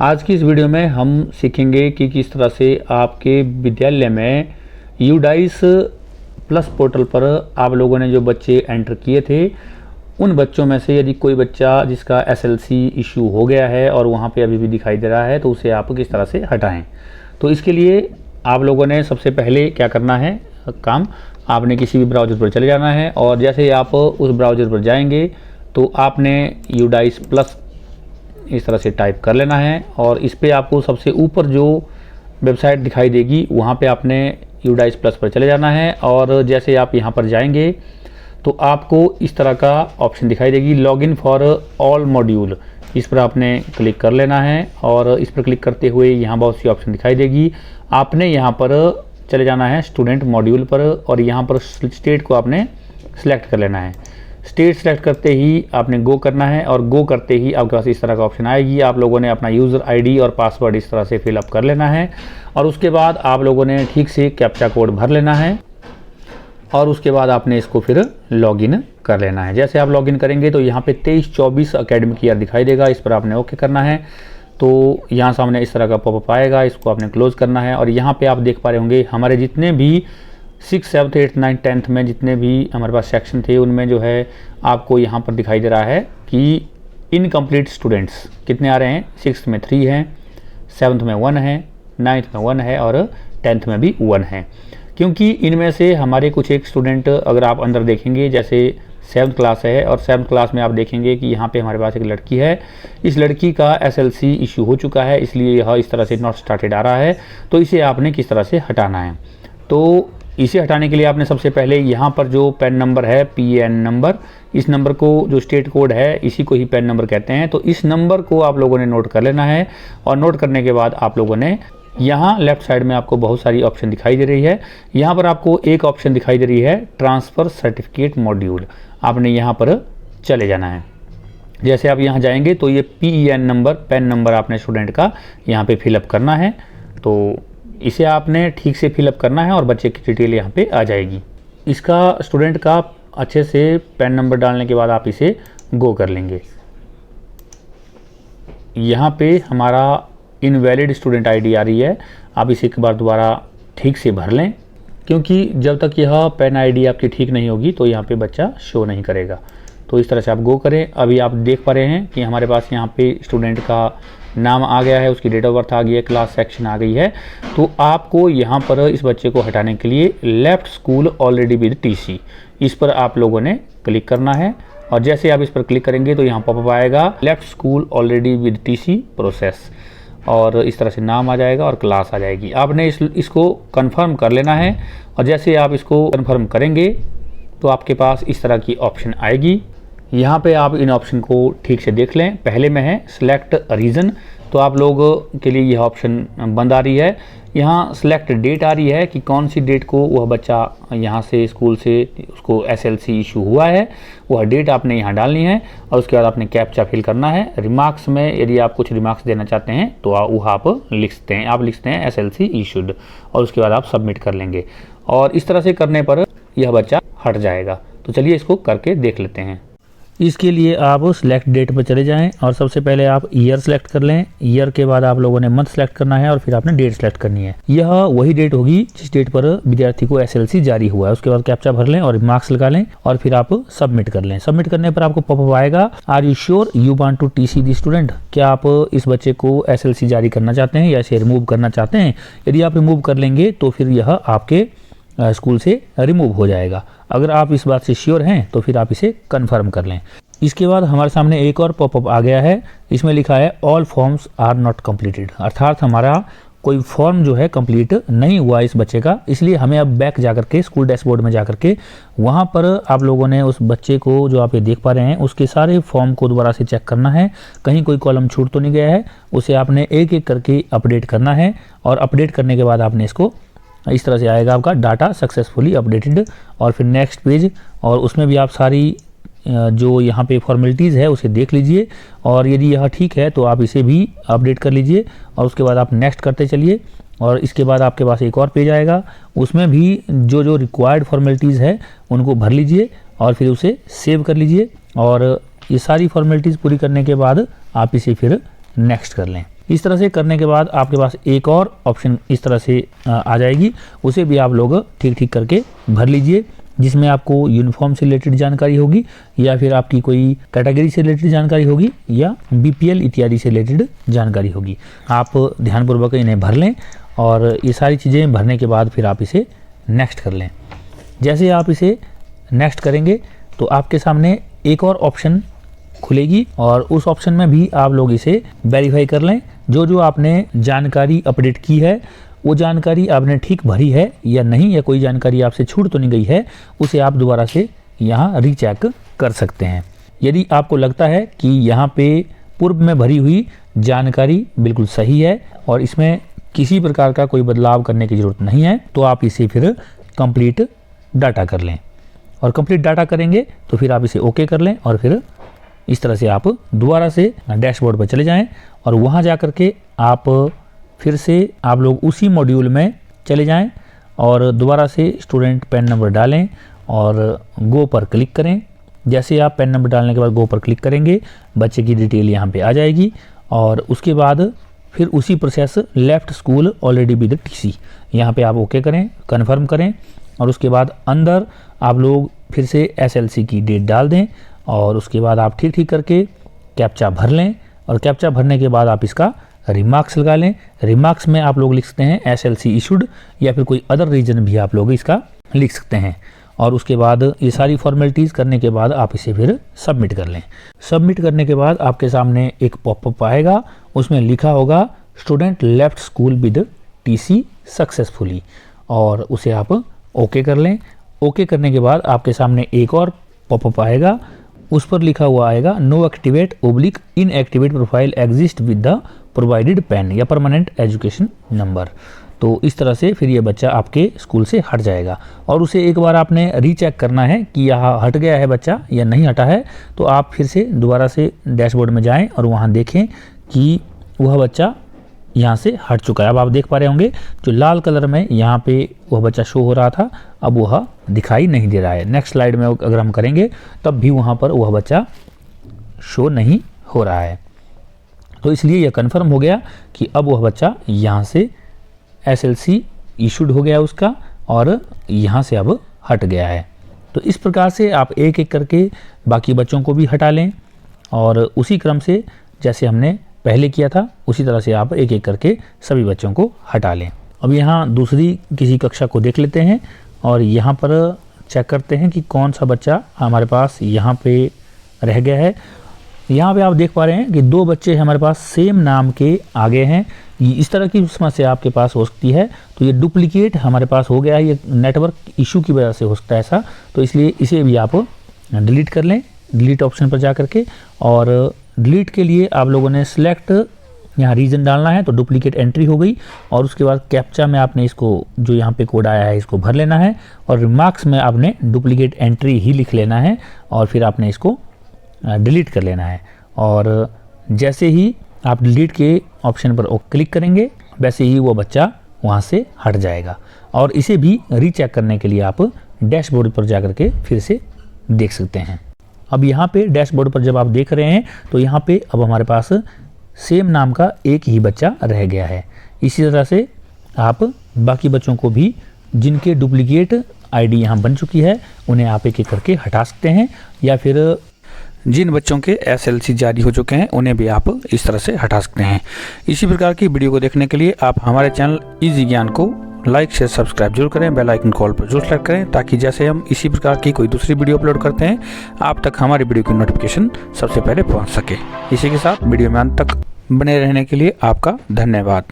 आज की इस वीडियो में हम सीखेंगे कि किस तरह से आपके विद्यालय में यूडाइस प्लस पोर्टल पर आप लोगों ने जो बच्चे एंटर किए थे उन बच्चों में से यदि कोई बच्चा जिसका एसएलसी इशू हो गया है और वहाँ पे अभी भी दिखाई दे रहा है तो उसे आप किस तरह से हटाएं। तो इसके लिए आप लोगों ने सबसे पहले क्या करना है काम, आपने किसी भी ब्राउज़र पर चले जाना है और जैसे ही आप उस ब्राउज़र पर जाएंगे तो आपने यूडाइस प्लस इस तरह से टाइप कर लेना है और इस पर आपको सबसे ऊपर जो वेबसाइट दिखाई देगी वहाँ पे आपने यूडाइस प्लस पर चले जाना है और जैसे आप यहाँ पर जाएंगे तो आपको इस तरह का ऑप्शन दिखाई देगी लॉगिन फॉर ऑल मॉड्यूल। इस पर आपने क्लिक कर लेना है और इस पर क्लिक करते हुए यहाँ बहुत सी ऑप्शन दिखाई देगी। आपने यहाँ पर चले जाना है स्टूडेंट मॉड्यूल पर और यहाँ पर स्टेट को आपने सेलेक्ट कर लेना है। स्टेट सेलेक्ट करते ही आपने गो करना है और गो करते ही आपके पास इस तरह का ऑप्शन आएगी। आप लोगों ने अपना यूज़र आईडी और पासवर्ड इस तरह से फिलअप कर लेना है और उसके बाद आप लोगों ने ठीक से कैप्चा कोड भर लेना है और उसके बाद आपने इसको फिर लॉगिन कर लेना है। जैसे आप लॉगिन करेंगे तो यहाँ पे 23-24 एकेडमिक ईयर दिखाई देगा, इस पर आपने ओके करना है। तो यहाँ सामने इस तरह का पॉपअप आएगा, इसको आपने क्लोज़ करना है और यहाँ पे आप देख पा रहे होंगे हमारे जितने भी 6, 7, 8, 9, 10th में जितने भी हमारे पास सेक्शन थे उनमें जो है आपको यहाँ पर दिखाई दे रहा है कि इनकम्प्लीट स्टूडेंट्स कितने आ रहे हैं। 6th में 3 हैं, 7th में 1 है, 9th में 1 है और 10th में भी 1 है। क्योंकि इनमें से हमारे कुछ एक स्टूडेंट अगर आप अंदर देखेंगे जैसे 7th क्लास है और 7th क्लास में आप देखेंगे कि यहाँ पे हमारे पास एक लड़की है। इस लड़की का एसएलसी इशू हो चुका है इसलिए यह इस तरह से नॉट स्टार्टेड आ रहा है। तो इसे आपने किस तरह से हटाना है, तो इसे हटाने के लिए आपने सबसे पहले यहाँ पर जो पैन नंबर है PAN नंबर, इस नंबर को जो स्टेट कोड है इसी को ही पैन नंबर कहते हैं। तो इस नंबर को आप लोगों ने नोट कर लेना है और नोट करने के बाद आप लोगों ने यहाँ लेफ्ट साइड में आपको बहुत सारी ऑप्शन दिखाई दे रही है। यहाँ पर आपको एक ऑप्शन दिखाई दे रही है ट्रांसफ़र सर्टिफिकेट मॉड्यूल, आपने यहाँ पर चले जाना है। जैसे आप यहाँ जाएंगे तो ये PAN नंबर पैन नंबर आपने स्टूडेंट का यहाँ पे फिलअप करना है। तो इसे आपने ठीक से फिलअप करना है और बच्चे की डिटेल यहाँ पे आ जाएगी। इसका स्टूडेंट का अच्छे से पैन नंबर डालने के बाद आप इसे गो कर लेंगे। यहाँ पे हमारा इनवैलिड स्टूडेंट आईडी आ रही है, आप इसे एक बार दोबारा ठीक से भर लें क्योंकि जब तक यह पैन आईडी आपकी ठीक नहीं होगी तो यहाँ पे बच्चा शो नहीं करेगा। तो इस तरह से आप गो करें। अभी आप देख पा रहे हैं कि हमारे पास यहाँ पे स्टूडेंट का नाम आ गया है, उसकी डेट ऑफ बर्थ आ गई है, क्लास सेक्शन आ गई है। तो आपको यहाँ पर इस बच्चे को हटाने के लिए left school already with TC इस पर आप लोगों ने क्लिक करना है और जैसे आप इस पर क्लिक करेंगे तो यहाँ पॉपअप आएगा left school already with TC process और इस तरह से नाम आ जाएगा और क्लास आ जाएगी। आपने इसको कंफर्म कर लेना है और जैसे आप इसको कंफर्म करेंगे तो आपके पास इस तरह की ऑप्शन आएगी। यहाँ पे आप इन ऑप्शन को ठीक से देख लें। पहले में है सिलेक्ट रीज़न, तो आप लोगों के लिए यह ऑप्शन बंद आ रही है। यहाँ सिलेक्ट डेट आ रही है कि कौन सी डेट को वह बच्चा यहाँ से स्कूल से उसको एसएलसी इशू हुआ है, वह डेट आपने यहाँ डालनी है और उसके बाद आपने कैप्चा फिल करना है। रिमार्क्स में यदि आप कुछ रिमार्क्स देना चाहते हैं तो वह आप लिखते हैं एसएलसी इशूड और उसके बाद आप सबमिट कर लेंगे और इस तरह से करने पर यह बच्चा हट जाएगा। तो चलिए इसको करके देख लेते हैं। इसके लिए आप सिलेक्ट डेट पर चले जाएं और सबसे पहले आप ईयर सेलेक्ट कर लें। ईयर के बाद आप लोगों ने मंथ सेलेक्ट करना है और फिर आपने डेट सेलेक्ट करनी है। यह वही डेट होगी जिस डेट पर विद्यार्थी को एसएलसी जारी हुआ है। उसके बाद कैप्चा भर लें और मार्क्स लगा लें और फिर आप सबमिट कर लें। सबमिट करने पर आपको पॉपअप आएगा are you sure you want to TC the student, क्या आप इस बच्चे को एसएलसी जारी करना चाहते हैं या इसे रिमूव करना चाहते हैं। यदि आप रिमूव कर लेंगे तो फिर यह आपके स्कूल से रिमूव हो जाएगा। अगर आप इस बात से श्योर हैं तो फिर आप इसे कन्फर्म कर लें। इसके बाद हमारे सामने एक और पॉपअप आ गया है, इसमें लिखा है all forms are not completed, अर्थात हमारा कोई फॉर्म जो है कंप्लीट नहीं हुआ इस बच्चे का। इसलिए हमें अब बैक जाकर के स्कूल डैशबोर्ड में जाकर के वहाँ पर आप लोगों ने उस बच्चे को जो आप ये देख पा रहे हैं उसके सारे फॉर्म को दोबारा से चेक करना है, कहीं कोई कॉलम छूट तो नहीं गया है। उसे आपने एक एक करके अपडेट करना है और अपडेट करने के बाद आपने इसको इस तरह से आएगा आपका डाटा सक्सेसफुली अपडेटेड और फिर नेक्स्ट पेज और उसमें भी आप सारी जो यहाँ पे फॉर्मेलिटीज़ है उसे देख लीजिए और यदि यह ठीक है तो आप इसे भी अपडेट कर लीजिए और उसके बाद आप नेक्स्ट करते चलिए और इसके बाद आपके पास एक और पेज आएगा, उसमें भी जो जो रिक्वायर्ड फॉर्मेलिटीज़ है उनको भर लीजिए और फिर उसे सेव कर लीजिए और ये सारी फॉर्मेलिटीज़ पूरी करने के बाद आप इसे फिर नेक्स्ट कर लें। इस तरह से करने के बाद आपके पास एक और ऑप्शन इस तरह से आ जाएगी, उसे भी आप लोग ठीक ठीक करके भर लीजिए, जिसमें आपको यूनिफॉर्म से रिलेटेड जानकारी होगी या फिर आपकी कोई कैटेगरी से रिलेटेड जानकारी होगी या बीपीएल इत्यादि से रिलेटेड जानकारी होगी। आप ध्यानपूर्वक इन्हें भर लें और ये सारी चीज़ें भरने के बाद फिर आप इसे नेक्स्ट कर लें। जैसे आप इसे नेक्स्ट करेंगे तो आपके सामने एक और ऑप्शन खुलेगी और उस ऑप्शन में भी आप लोग इसे वेरीफाई कर लें। जो जो आपने जानकारी अपडेट की है वो जानकारी आपने ठीक भरी है या नहीं, या कोई जानकारी आपसे छूट तो नहीं गई है, उसे आप दोबारा से यहाँ रीचेक कर सकते हैं। यदि आपको लगता है कि यहाँ पे पूर्व में भरी हुई जानकारी बिल्कुल सही है और इसमें किसी प्रकार का कोई बदलाव करने की ज़रूरत नहीं है, तो आप इसे फिर कंप्लीट डाटा कर लें। और कंप्लीट डाटा करेंगे तो फिर आप इसे ओके कर लें और फिर इस तरह से आप दोबारा से डैशबोर्ड पर चले जाएं और वहाँ जा कर के आप फिर से आप लोग उसी मॉड्यूल में चले जाएं और दोबारा से स्टूडेंट पैन नंबर डालें और गो पर क्लिक करें। जैसे आप पैन नंबर डालने के बाद गो पर क्लिक करेंगे, बच्चे की डिटेल यहाँ पे आ जाएगी और उसके बाद फिर उसी process left school already with TC, यहाँ पे आप ओके करें, कन्फर्म करें और उसके बाद अंदर आप लोग फिर से एसएलसी की डेट डाल दें और उसके बाद आप ठीक ठीक करके कैप्चा भर लें और कैप्चा भरने के बाद आप इसका रिमार्क्स लगा लें। रिमार्क्स में आप लोग लिख सकते हैं एसएलसी इशूड या फिर कोई अदर रीजन भी आप लोग इसका लिख सकते हैं और उसके बाद ये सारी फॉर्मेलिटीज़ करने के बाद आप इसे फिर सबमिट कर लें। सबमिट करने के बाद आपके सामने एक पॉपअप आएगा, उसमें लिखा होगा student left school with TC successfully और उसे आप ओके कर लें। ओके करने के बाद आपके सामने एक और पॉपअप आएगा, उस पर लिखा हुआ आएगा no activate oblique inactivate profile exist with the provided PAN या परमानेंट एजुकेशन नंबर। तो इस तरह से फिर ये बच्चा आपके स्कूल से हट जाएगा और उसे एक बार आपने रीचेक करना है कि यहाँ हट गया है बच्चा या नहीं हटा है। तो आप फिर से दोबारा से डैशबोर्ड में जाएं और वहाँ देखें कि वह बच्चा यहाँ से हट चुका है। अब आप देख पा रहे होंगे जो लाल कलर में यहाँ पे वह बच्चा शो हो रहा था, अब वह दिखाई नहीं दे रहा है। नेक्स्ट स्लाइड में अगर हम करेंगे तब भी वहाँ पर वह बच्चा शो नहीं हो रहा है। तो इसलिए यह कन्फर्म हो गया कि अब वह बच्चा यहाँ से एसएलसी इशूड हो गया उसका और यहाँ से अब हट गया है। तो इस प्रकार से आप एक एक करके बाकी बच्चों को भी हटा लें और उसी क्रम से जैसे हमने पहले किया था उसी तरह से आप एक एक करके सभी बच्चों को हटा लें। अब यहाँ दूसरी किसी कक्षा को देख लेते हैं और यहाँ पर चेक करते हैं कि कौन सा बच्चा हमारे पास यहाँ पे रह गया है। यहाँ पे आप देख पा रहे हैं कि दो बच्चे हमारे पास सेम नाम के आगे हैं। इस तरह की समस्या आपके पास हो सकती है, तो ये डुप्लीकेट हमारे पास हो गया है, ये नेटवर्क इशू की वजह से हो सकता है ऐसा। तो इसलिए इसे भी आप डिलीट कर लें, डिलीट ऑप्शन पर जा करके, और डिलीट के लिए आप लोगों ने सिलेक्ट यहाँ रीजन डालना है, तो डुप्लीकेट एंट्री हो गई और उसके बाद कैप्चा में आपने इसको जो यहाँ पे कोड आया है इसको भर लेना है और रिमार्क्स में आपने डुप्लीकेट एंट्री ही लिख लेना है और फिर आपने इसको डिलीट कर लेना है। और जैसे ही आप डिलीट के ऑप्शन पर क्लिक करेंगे वैसे ही वो बच्चा वहाँ से हट जाएगा। और इसे भी रीचेक करने के लिए आप डैशबोर्ड पर जाकर के फिर से देख सकते हैं। अब यहाँ पे डैशबोर्ड पर जब आप देख रहे हैं तो यहाँ पे अब हमारे पास सेम नाम का एक ही बच्चा रह गया है। इसी तरह से आप बाकी बच्चों को भी जिनके डुप्लीकेट आईडी यहाँ बन चुकी है उन्हें आप एक एक करके हटा सकते हैं, या फिर जिन बच्चों के एसएलसी जारी हो चुके हैं उन्हें भी आप इस तरह से हटा सकते हैं। इसी प्रकार की वीडियो को देखने के लिए आप हमारे चैनल इजी ज्ञान को लाइक शेयर सब्सक्राइब जरूर करें, बेल आइकन कॉल पर जरूर सेलेक्ट करें, ताकि जैसे हम इसी प्रकार की कोई दूसरी वीडियो अपलोड करते हैं आप तक हमारी वीडियो की नोटिफिकेशन सबसे पहले पहुंच सके। इसी के साथ वीडियो में अंत तक बने रहने के लिए आपका धन्यवाद।